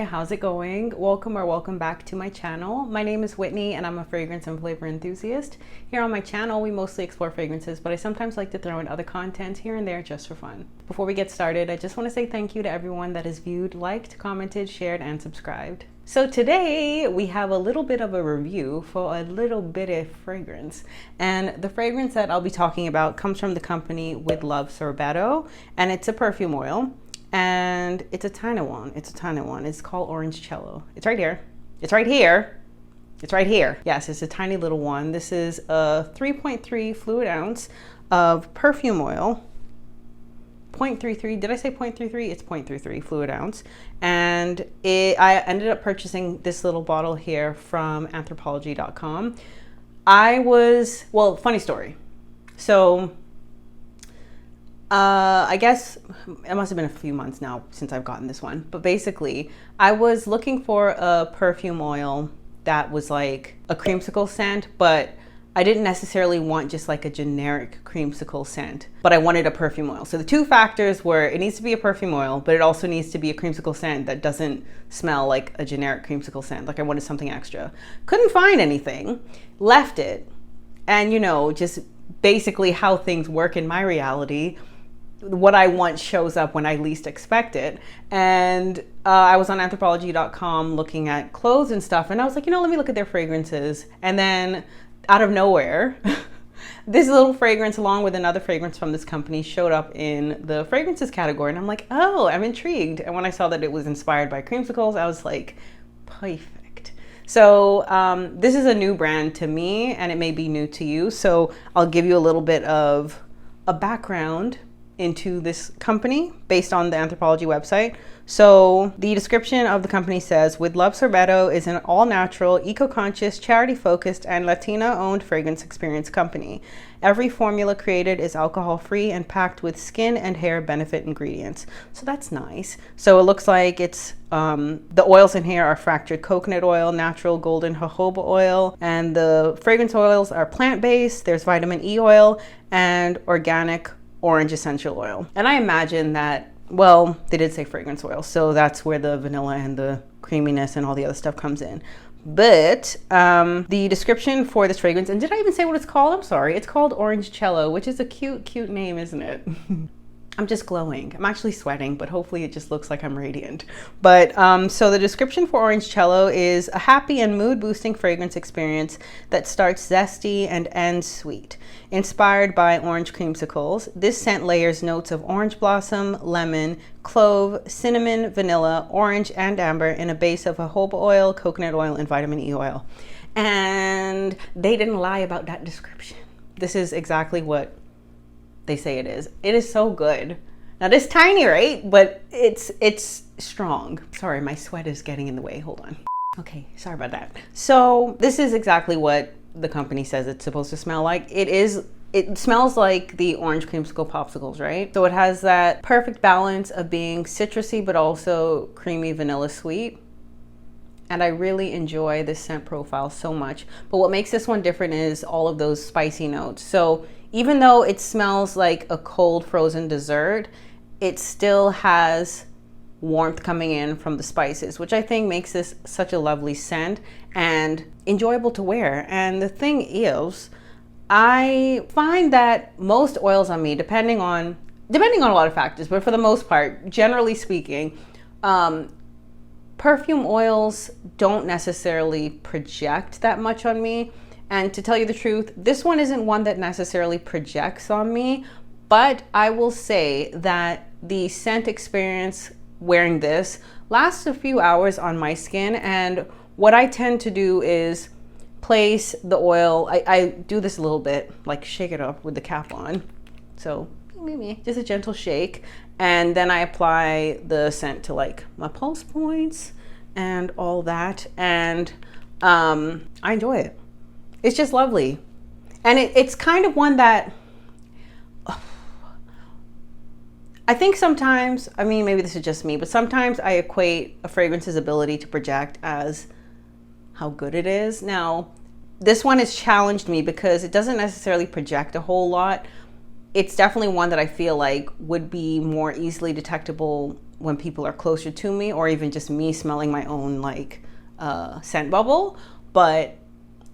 how's it going? Welcome back to my channel. My name is Whitney and I'm a fragrance and flavor enthusiast. Here on my channel, we mostly explore fragrances, but I sometimes like to throw in other content here and there just for fun. Before we get started, I just want to say thank you to everyone that has viewed, liked, commented, shared, and subscribed. So today we have a little bit of a review for a little bit of fragrance. And the fragrance that I'll be talking about comes from the company With Love Sorbetto, and it's a perfume oil. And it's a tiny one. It's called Orangecello. It's right here. It's right here. Yes, it's a tiny little one. This is a 3.3 fluid ounce of perfume oil. 0.33, did I say 0.33? It's 0.33 fluid ounce. And I ended up purchasing this little bottle here from Anthropology.com. Funny story. So, I guess it must have been a few months now since I've gotten this one, but basically I was looking for a perfume oil that was like a creamsicle scent, but I didn't necessarily want just like a generic creamsicle scent, but I wanted a perfume oil. So the two factors were it needs to be a perfume oil, but it also needs to be a creamsicle scent that doesn't smell like a generic creamsicle scent. Like I wanted something extra. Couldn't find anything, left it, and you know, just basically how things work in my reality. What I want shows up when I least expect it. And I was on Anthropology.com looking at clothes and stuff, and I was like, let me look at their fragrances. And then out of nowhere, this little fragrance along with another fragrance from this company showed up in the fragrances category. And I'm like, oh, I'm intrigued. And when I saw that it was inspired by creamsicles, I was like, perfect. So this is a new brand to me, and it may be new to you. So I'll give you a little bit of a background into this company based on the Anthropology website. So the description of the company says, With Love Sorbetto is an all-natural, eco-conscious, charity-focused, and Latina-owned fragrance experience company. Every formula created is alcohol-free and packed with skin and hair benefit ingredients. So that's nice. So it looks like it's, the oils in here are fractured coconut oil, natural golden jojoba oil, and the fragrance oils are plant-based. There's vitamin E oil and organic orange essential oil. And I imagine that, well, they did say fragrance oil, so that's where the vanilla and the creaminess and all the other stuff comes in. But the description for this fragrance, and did I even say what it's called? I'm sorry. It's called Orangecello, which is a cute name, isn't it? I'm just glowing. I'm actually sweating, but hopefully it just looks like I'm radiant. But so the description for Orangecello is a happy and mood-boosting fragrance experience that starts zesty and ends sweet. Inspired by orange creamsicles, this scent layers notes of orange blossom, lemon, clove, cinnamon, vanilla, orange, and amber in a base of jojoba oil, coconut oil, and vitamin E oil. And they didn't lie about that description. This is exactly what they say it is. It is so good. Now it's tiny, right? But it's strong. Sorry, my sweat is getting in the way. Hold on. Okay, sorry about that. So this is exactly what the company says it's supposed to smell like. It smells like the orange creamsicle popsicles, right? So it has that perfect balance of being citrusy but also creamy vanilla sweet. And I really enjoy this scent profile so much. But what makes this one different is all of those spicy notes. So even though it smells like a cold frozen dessert, it still has warmth coming in from the spices, which I think makes this such a lovely scent and enjoyable to wear. And the thing is, I find that most oils on me, depending on a lot of factors, but for the most part, generally speaking, perfume oils don't necessarily project that much on me. And to tell you the truth, this one isn't one that necessarily projects on me, but I will say that the scent experience wearing this lasts a few hours on my skin. And what I tend to do is place the oil, I do this a little bit, like shake it up with the cap on. So just a gentle shake. And then I apply the scent to like my pulse points and all that. And I enjoy it. It's just lovely. And it's kind of one that I think sometimes, I mean, maybe this is just me, but sometimes I equate a fragrance's ability to project as how good it is. Now, this one has challenged me because it doesn't necessarily project a whole lot. It's definitely one that I feel like would be more easily detectable when people are closer to me, or even just me smelling my own like scent bubble. But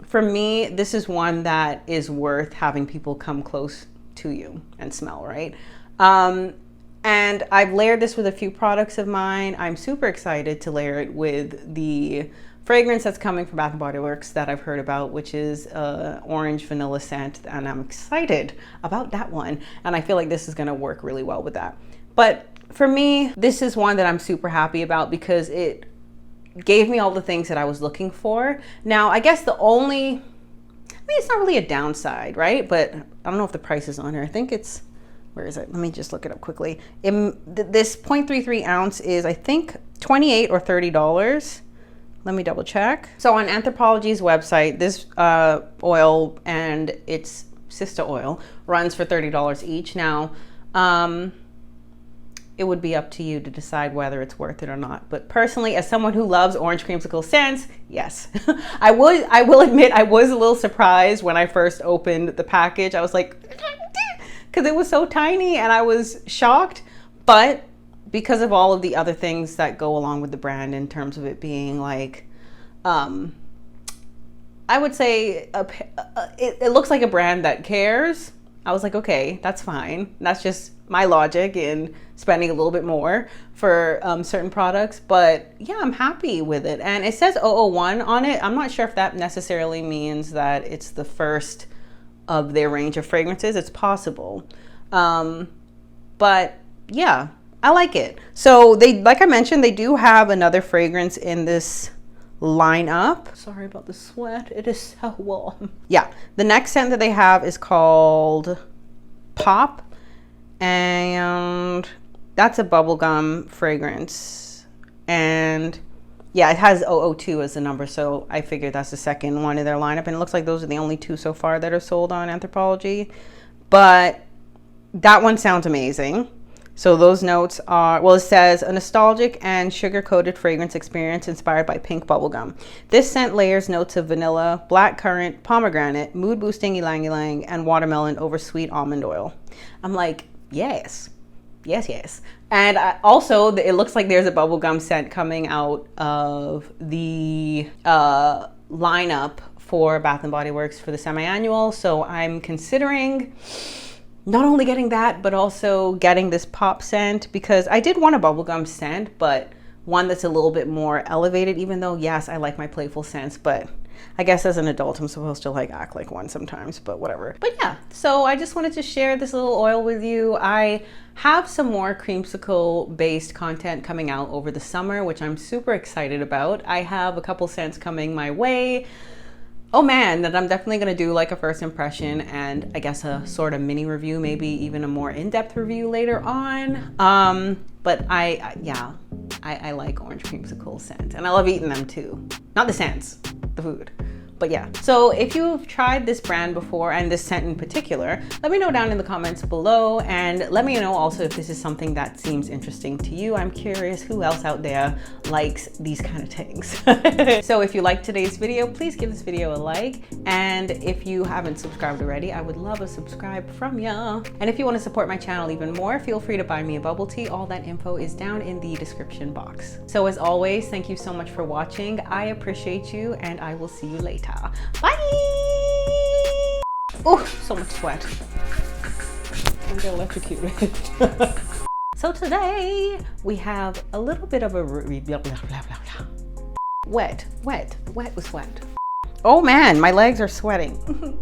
for me, this is one that is worth having people come close to you and smell, right? And I've layered this with a few products of mine. I'm super excited to layer it with the fragrance that's coming from Bath & Body Works that I've heard about, which is orange vanilla scent, and I'm excited about that one. And I feel like this is gonna work really well with that. But for me, this is one that I'm super happy about because it gave me all the things that I was looking for. Now, I guess the only, I mean, it's not really a downside, right? But I don't know if the price is on here. I think it's, where is it? Let me just look it up quickly. This 0.33 ounce is, I think, $28 or $30. Let me double check. So on Anthropologie's website, this oil and its sister oil runs for $30 each. Now, it would be up to you to decide whether it's worth it or not. But personally, as someone who loves orange creamsicle scents, yes. I will admit I was a little surprised when I first opened the package. I was like, because it was so tiny, and I was shocked. But because of all of the other things that go along with the brand in terms of it being like, I would say it looks like a brand that cares. I was like, okay, that's fine. That's just my logic in spending a little bit more for certain products. But yeah, I'm happy with it. And it says 001 on it. I'm not sure if that necessarily means that it's the first of their range of fragrances. It's possible. But yeah, I like it. So they, like I mentioned, they do have another fragrance in this lineup. Sorry about the sweat. It is so warm. Yeah, the next scent that they have is called Pop, and that's a bubblegum fragrance. And yeah, it has 002 as the number, so I figured that's the second one in their lineup. And it looks like those are the only two so far that are sold on Anthropologie. But that one sounds amazing. So those notes are, well, it says a nostalgic and sugar-coated fragrance experience inspired by pink bubblegum. This scent layers notes of vanilla, blackcurrant, pomegranate, mood-boosting ylang-ylang, and watermelon over sweet almond oil. I'm like, yes, yes, yes. And also, it looks like there's a bubblegum scent coming out of the lineup for Bath & Body Works for the semi-annual. So I'm considering not only getting that, but also getting this pop scent, because I did want a bubblegum scent, but one that's a little bit more elevated, even though, yes, I like my playful scents, but I guess as an adult, I'm supposed to like act like one sometimes, but whatever. But yeah, so I just wanted to share this little oil with you. I have some more creamsicle based content coming out over the summer, which I'm super excited about. I have a couple scents coming my way. Oh man, that I'm definitely gonna do like a first impression and I guess a sort of mini review, maybe even a more in-depth review later on. But I like orange creamsicle scent, and I love eating them too. Not the scents, the food. But yeah, so if you've tried this brand before, and this scent in particular, let me know down in the comments below, and let me know also if this is something that seems interesting to you. I'm curious who else out there likes these kind of things. So if you liked today's video, please give this video a like, and if you haven't subscribed already, I would love a subscribe from ya. And if you want to support my channel even more, feel free to buy me a bubble tea. All that info is down in the description box. So as always, thank you so much for watching. I appreciate you, and I will see you later. Bye! Oh, so much sweat. I'm getting electrocuted. So today we have a little bit of a wet with sweat. Oh man, my legs are sweating.